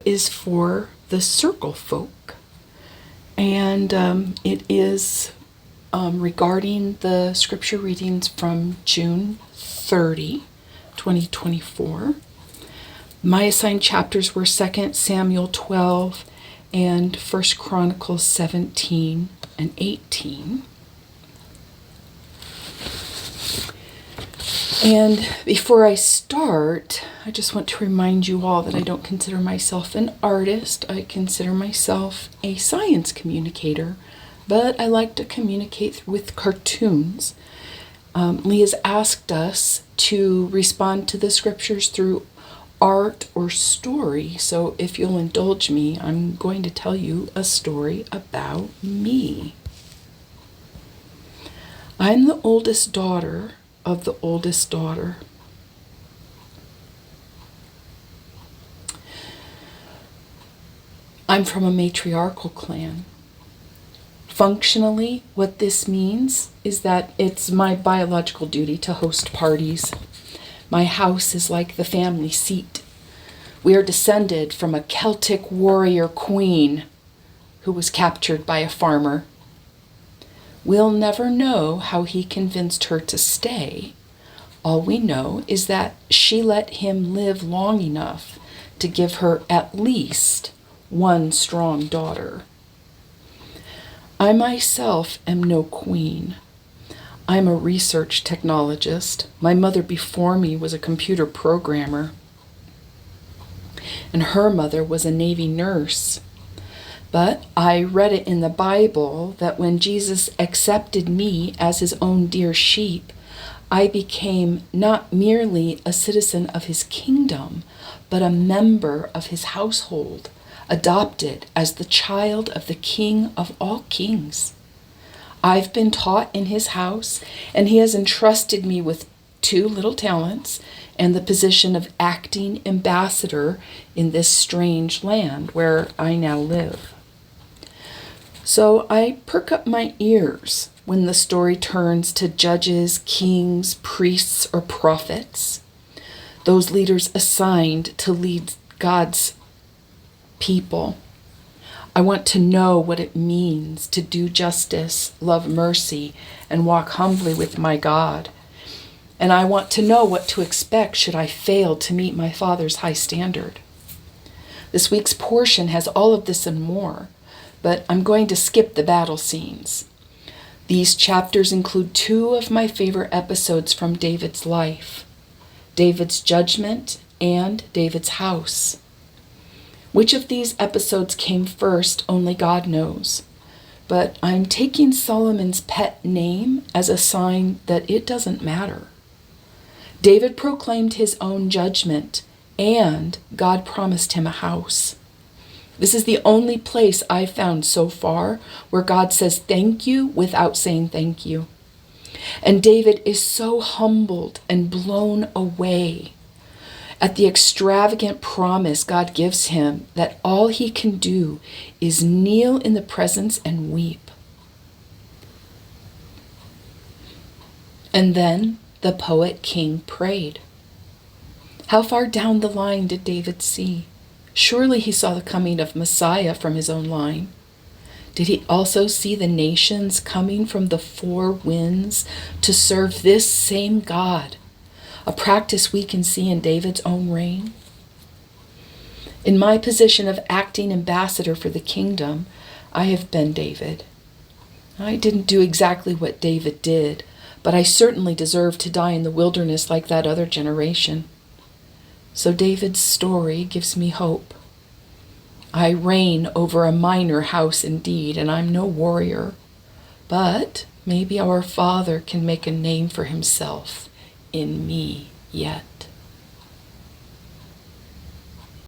is for the circle folk, and it is regarding the scripture readings from June 30, 2024. My assigned chapters were 2 Samuel 12 and 1 Chronicles 17 and 18. And before I start, I just want to remind you all that I don't consider myself an artist. I consider myself a science communicator, but I like to communicate with cartoons. Leah's asked us to respond to the scriptures through art or story. So if you'll indulge me, I'm going to tell you a story about me. I'm the oldest daughter of the oldest daughter. I'm from a matriarchal clan. Functionally, what this means is that it's my biological duty to host parties. My house is like the family seat. We are descended from a Celtic warrior queen who was captured by a farmer. We'll never know how he convinced her to stay. All we know is that she let him live long enough to give her at least one strong daughter. I myself am no queen. I'm a research technologist. My mother before me was a computer programmer, and her mother was a Navy nurse. But I read it in the Bible that when Jesus accepted me as his own dear sheep, I became not merely a citizen of his kingdom, but a member of his household, adopted as the child of the King of all kings. I've been taught in his house, and he has entrusted me with 2 little talents and the position of acting ambassador in this strange land where I now live. So I perk up my ears when the story turns to judges, kings, priests, or prophets, those leaders assigned to lead God's people. I want to know what it means to do justice, love mercy, and walk humbly with my God. And I want to know what to expect should I fail to meet my Father's high standard. This week's portion has all of this and more, but I'm going to skip the battle scenes. These chapters include 2 of my favorite episodes from David's life, David's judgment and David's house. Which of these episodes came first, only God knows. But I'm taking Solomon's pet name as a sign that it doesn't matter. David proclaimed his own judgment, and God promised him a house. This is the only place I've found so far where God says thank you without saying thank you. And David is so humbled and blown away at the extravagant promise God gives him that all he can do is kneel in the presence and weep. And then the poet king prayed. How far down the line did David see? Surely he saw the coming of Messiah from his own line. Did he also see the nations coming from the 4 winds to serve this same God, a practice we can see in David's own reign? In my position of acting ambassador for the kingdom, I have been David. I didn't do exactly what David did, but I certainly deserved to die in the wilderness like that other generation. So David's story gives me hope. I reign over a minor house indeed, and I'm no warrior. But maybe our Father can make a name for himself in me yet.